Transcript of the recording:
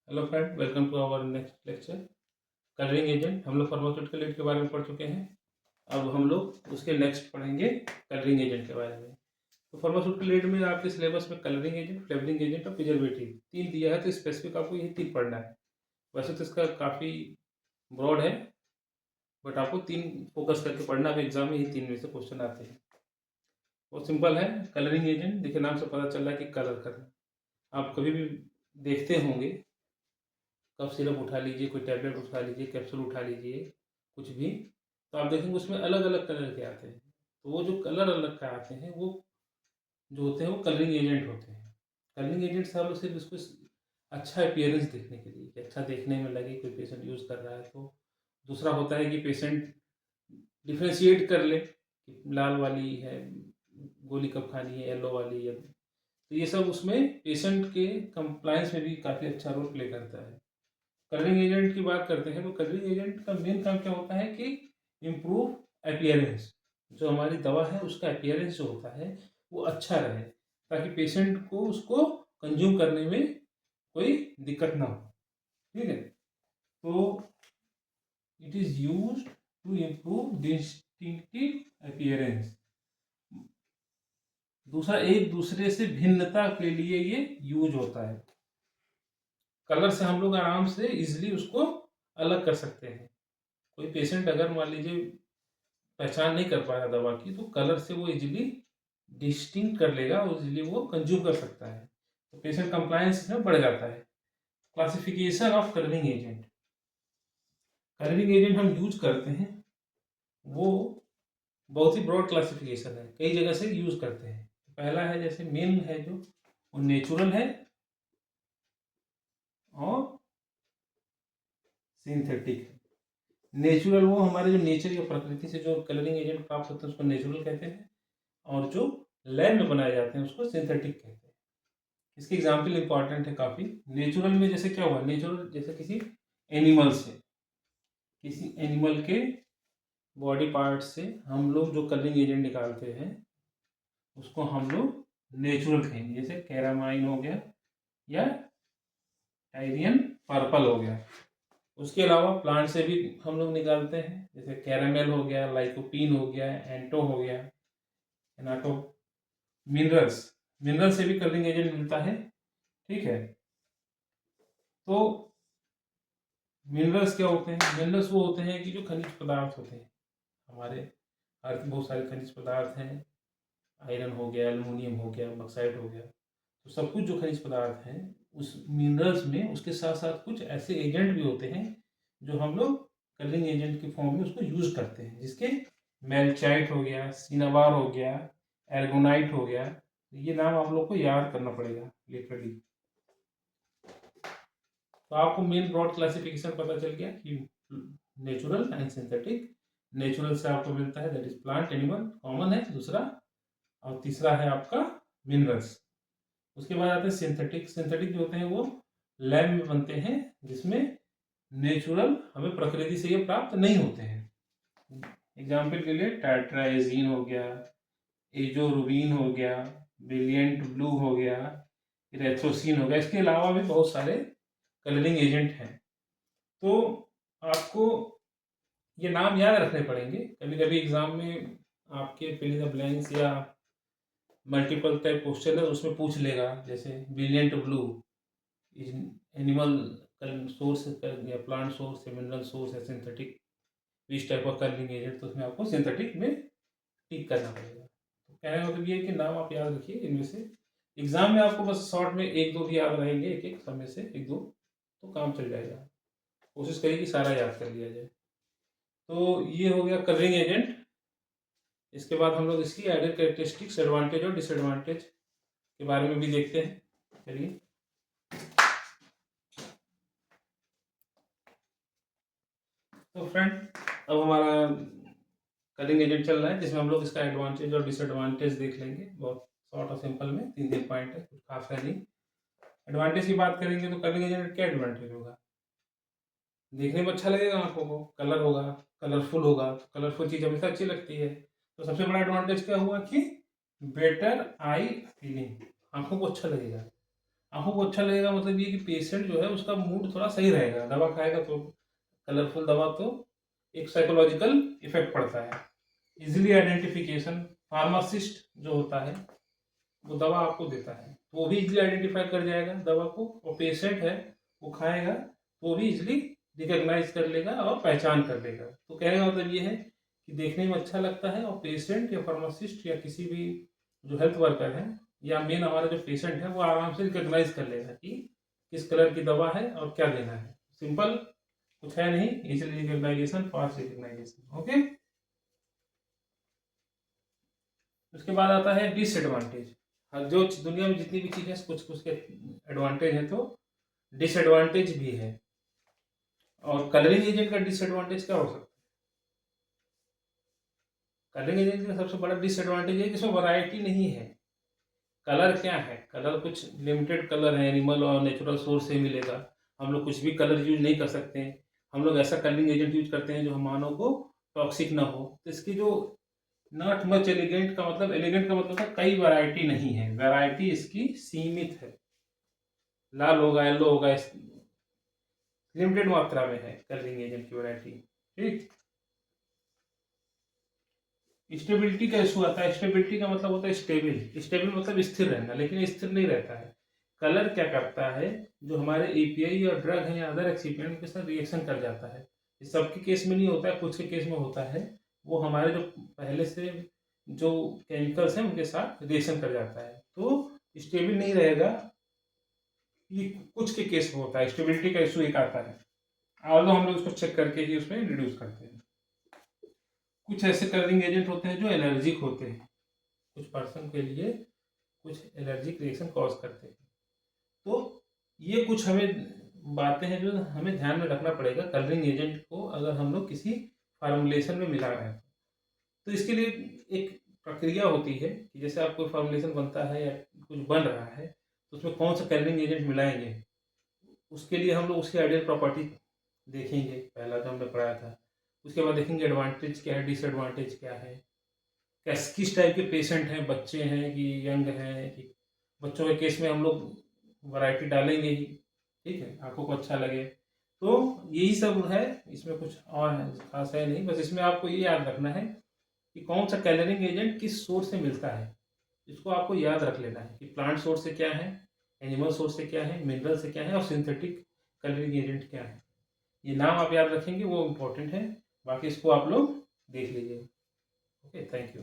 Hello friend, welcome to our next lecture. Colouring agent हम लोग pharmaceutical aid के बारे में पढ़ चुके हैं। अब हम लोग उसके नेक्स्ट पढ़ेंगे कलरिंग एजेंट के बारे में। तो फार्मास्यूटिकल एड में आपके सिलेबस में कलरिंग एजेंट, फ्लेवरिंग एजेंट और प्रिजर्वेटिव तीन दिया है, तो स्पेसिफिक आपको यही तीन पढ़ना है। वैसे तो इसका काफ़ी ब्रॉड है, बट आपको तीन फोकस करके पढ़ना है। एग्जाम में यही तीन में से क्वेश्चन आते हैं। बहुत सिंपल है। कलरिंग एजेंट देखिए, नाम से पता चल रहा है कि कलर करना। आप कभी भी देखते होंगे, कफ सिरप उठा लीजिए, कोई टैबलेट उठा लीजिए, कैप्सूल उठा लीजिए, कुछ भी, तो आप देखेंगे उसमें अलग अलग कलर के आते हैं। तो वो जो कलर अलग का आते हैं, वो जो होते हैं वो कलरिंग एजेंट होते हैं। कलरिंग एजेंट से हम लोग सिर्फ इसको अच्छा अपीयरेंस देखने के लिए, कि अच्छा देखने में लगे कोई पेशेंट यूज़ कर रहा है। तो दूसरा होता है कि पेशेंट डिफ्रेंशिएट कर ले कि लाल वाली है, गोली कब खानी है, येलो वाली है। तो ये सब उसमें पेशेंट के कंप्लायंस में भी काफ़ी अच्छा रोल प्ले करता है। कलरिंग एजेंट की बात करते हैं तो कलरिंग एजेंट का मेन काम क्या होता है कि इम्प्रूव अपीयरेंस। जो हमारी दवा है उसका अपीयरेंस जो होता है वो अच्छा रहे, ताकि पेशेंट को उसको कंज्यूम करने में कोई दिक्कत ना हो। ठीक है, तो it is use to improve distinctive appearance. दूसरा, एक दूसरे से भिन्नता के लिए ये यूज होता है। कलर से हम लोग आराम से इजिली उसको अलग कर सकते हैं। कोई पेशेंट अगर मान लीजिए पहचान नहीं कर पाया दवा की, तो कलर से वो इजीली डिस्टिंक्ट कर लेगा और इजीली वो कंज्यूम कर सकता है। तो पेशेंट कंप्लायंस में बढ़ जाता है। Classification of colouring agent. Colouring agent हम यूज करते हैं, वो बहुत ही ब्रॉड क्लासिफिकेशन है, कई जगह से यूज करते हैं। पहला है, जैसे मेन है जो, वो नेचुरल है और सिंथेटिक है। नेचुरल वो हमारे जो नेचर या प्रकृति से जो कलरिंग एजेंट प्राप्त होते हैं उसको नेचुरल कहते हैं, और जो लैब में बनाए जाते हैं उसको सिंथेटिक कहते हैं। इसकी एग्जाम्पल इंपॉर्टेंट है काफ़ी। नेचुरल में जैसे क्या हुआ, नेचुरल जैसे किसी एनिमल से, किसी एनिमल के बॉडी पार्ट से हम लोग जो कलरिंग एजेंट निकालते हैं उसको हम लोग नेचुरल कहेंगे। जैसे कैरामाइन हो गया या टाइरियन पर्पल हो गया। उसके अलावा प्लांट से भी हम लोग निकालते हैं, जैसे कैरामेल हो गया, लाइकोपीन हो गया, एंटो हो गया, एनाटो। मिनरल्स, मिनरल से भी कलरिंग एजेंट मिलता है। ठीक है, तो मिनरल्स क्या होते हैं? मिनरल्स वो होते हैं कि जो खनिज पदार्थ होते हैं हमारे अर्थ में, बहुत सारे खनिज पदार्थ हैं। आयरन हो गया, एल्युमिनियम हो गया, बक्साइट हो गया, तो सब कुछ जो खनिज पदार्थ हैं उस मिनरल्स में, उसके साथ साथ कुछ ऐसे एजेंट भी होते हैं जो हम लोग कलरिंग एजेंट के फॉर्म में उसको यूज करते हैं। जिसके मेल्चाइट हो गया, सिनाबार हो गया, एर्गोनाइट हो गया। ये नाम आप लोग को याद करना पड़ेगा लिटरली। तो आपको मेन ब्रॉड क्लासिफिकेशन पता चल गया कि नेचुरल एंड सिंथेटिक। नेचुरल से आपको मिलता है that is plant, animal, common है दूसरा, और तीसरा है आपका मिनरल्स। उसके बाद आते हैं सिंथेटिक। सिंथेटिक जो होते हैं वो लैब में बनते हैं, जिसमें नेचुरल हमें प्रकृति से ये प्राप्त नहीं होते हैं। एग्जाम्पल के लिए टाट्राइजीन हो गया, एजोरुबिन हो गया, ब्रिलियंट ब्लू हो गया, इरेथ्रोसिन हो गया। इसके अलावा भी बहुत सारे कलरिंग एजेंट हैं। तो आपको ये नाम याद रखने पड़ेंगे। कभी कभी एग्जाम में आपके फिल इन द ब्लैंक्स या मल्टीपल टाइप क्वेश्चन है उसमें पूछ लेगा, जैसे ब्रिलियंट ब्लू एनिमल सोर्स या प्लांट सोर्स या मिनरल सोर्स या सिंथेटिक, इस टाइप ऑफ कलरिंग एजेंट, तो उसमें आपको सिंथेटिक में टिक करना पड़ेगा। तो कहने का मतलब ये है कि नाम आप याद रखिए इनमें से। एग्जाम में आपको बस शॉर्ट में एक दो भी याद रहेंगे, एक एक समय से एक दो, तो काम चल जाएगा। कोशिश करिए कि सारा याद कर लिया जाए। तो ये हो गया कलरिंग एजेंट। इसके बाद हम लोग इसकी एडेड कैरेक्टरिस्टिक्स, एडवांटेज और डिसएडवांटेज के बारे में भी देखते हैं। चलिए, तो फ्रेंड अब हमारा कलरिंग एजेंट चल रहा है, जिसमें हम लोग इसका एडवांटेज और डिसएडवांटेज देख लेंगे। बहुत शॉर्ट और सिंपल में तीन तीन पॉइंट है, कुछ खास है नहीं। एडवांटेज की बात करेंगे तो कलरिंग एजेंट क्या एडवांटेज होगा? देखने में अच्छा लगेगा आंखों को, कलर होगा, कलरफुल होगा। तो कलरफुल चीज़ हमेशा अच्छी लगती है। तो सबसे बड़ा एडवांटेज क्या हुआ कि बेटर आई फीलिंग, आंखों को अच्छा लगेगा। आंखों को अच्छा लगेगा मतलब ये कि पेशेंट जो है उसका मूड थोड़ा सही रहेगा, दवा खाएगा तो कलरफुल दवा तो एक साइकोलॉजिकल इफेक्ट पड़ता है। इजीली आइडेंटिफिकेशन, फार्मासिस्ट जो होता है वो दवा आपको देता है तो वो भी इजीली आइडेंटिफाई कर जाएगा दवा को, और पेशेंट है वो खाएगा तो वो भी इजीली रिकॉग्नाइज कर लेगा और पहचान कर लेगा। तो कहने का मतलब ये है कि देखने में अच्छा लगता है, और पेशेंट या फार्मासिस्ट या किसी भी जो हेल्थ वर्कर है या मेन हमारा जो पेशेंट है वो आराम से रिकॉग्नाइज कर लेगा कि किस कलर की दवा है और क्या देना है। सिंपल, कुछ है नहीं, easily recognisation, fast recognisation. Okay, उसके बाद आता है डिसएडवांटेज। हर जो दुनिया में जितनी भी चीज़ें कुछ कुछ के एडवांटेज है तो डिसएडवांटेज भी है। और कलरिंग एजेंट का डिसएडवांटेज क्या हो सकता है? कलरिंग एजेंट का सबसे बड़ा डिसएडवांटेज है कि इसमें वैरायटी नहीं है। कलर क्या है, कलर कुछ लिमिटेड कलर है, एनिमल और नेचुरल सोर्स से मिलेगा। हम लोग कुछ भी कलर यूज नहीं कर सकते हैं। हम लोग ऐसा कलरिंग एजेंट यूज करते हैं जो हम मानव को टॉक्सिक ना हो। तो इसकी जो नॉट मच एलिगेंट का मतलब, एलिगेंट का मतलब है कई वैरायटी नहीं है, वैरायटी इसकी सीमित है। लाल होगा, येलो होगा, लिमिटेड मात्रा में है कलरिंग एजेंट की वैरायटी। ठीक, स्टेबिलिटी का इशू आता है। स्टेबिलिटी का मतलब होता है स्टेबल, स्टेबल मतलब स्थिर रहना, लेकिन स्थिर नहीं रहता है। कलर क्या करता है, जो हमारे एपीआई और ड्रग है या अदर एक्सिपिएंट के साथ रिएक्शन कर जाता है। ये सबके केस में नहीं होता है, कुछ के केस में होता है। वो हमारे जो पहले से जो केमिकल्स हैं उनके साथ रिएक्शन कर जाता है, तो स्टेबल नहीं रहेगा। ये कुछ के केस में होता है, स्टेबिलिटी का इशू एक आता है। आलो हम लोग उसको चेक करके ही उसमें रिड्यूस करते हैं। कुछ ऐसे कलरिंग एजेंट होते हैं जो एलर्जिक होते हैं, कुछ पर्सन के लिए कुछ एलर्जिक रिएक्शन कॉज करते हैं। तो ये कुछ हमें बातें हैं जो हमें ध्यान में रखना पड़ेगा कलरिंग एजेंट को अगर हम लोग किसी फार्मुलेशन में मिला रहे हैं। तो इसके लिए एक प्रक्रिया होती है कि जैसे आप कोई फार्मुलेशन बनता है या कुछ बन रहा है तो उसमें कौन सा कलरिंग एजेंट मिलाएंगे, उसके लिए हम लोग उसकी आइडियल प्रॉपर्टी देखेंगे, पहला जो हमने पढ़ाया था। उसके बाद देखेंगे एडवांटेज क्या है, डिसएडवांटेज क्या है, किस टाइप के पेशेंट हैं, बच्चे हैं कि यंग हैं कि। बच्चों के केस में हम लोग वैरायटी डालेंगे ही, ठीक है, आंखों को अच्छा लगे। तो यही सब है, इसमें कुछ और है खास है नहीं, बस इसमें आपको ये याद रखना है कि कौन सा कलरिंग एजेंट किस सोर्स से मिलता है। इसको आपको याद रख लेना है कि प्लांट सोर्स से क्या है, एनिमल सोर्स से क्या है, मिनरल से क्या है, और सिंथेटिक कलरिंग एजेंट क्या है। ये नाम आप याद रखेंगे, वो इम्पोर्टेंट है। बाकी इसको आप लोग देख लीजिए। Okay, thank you.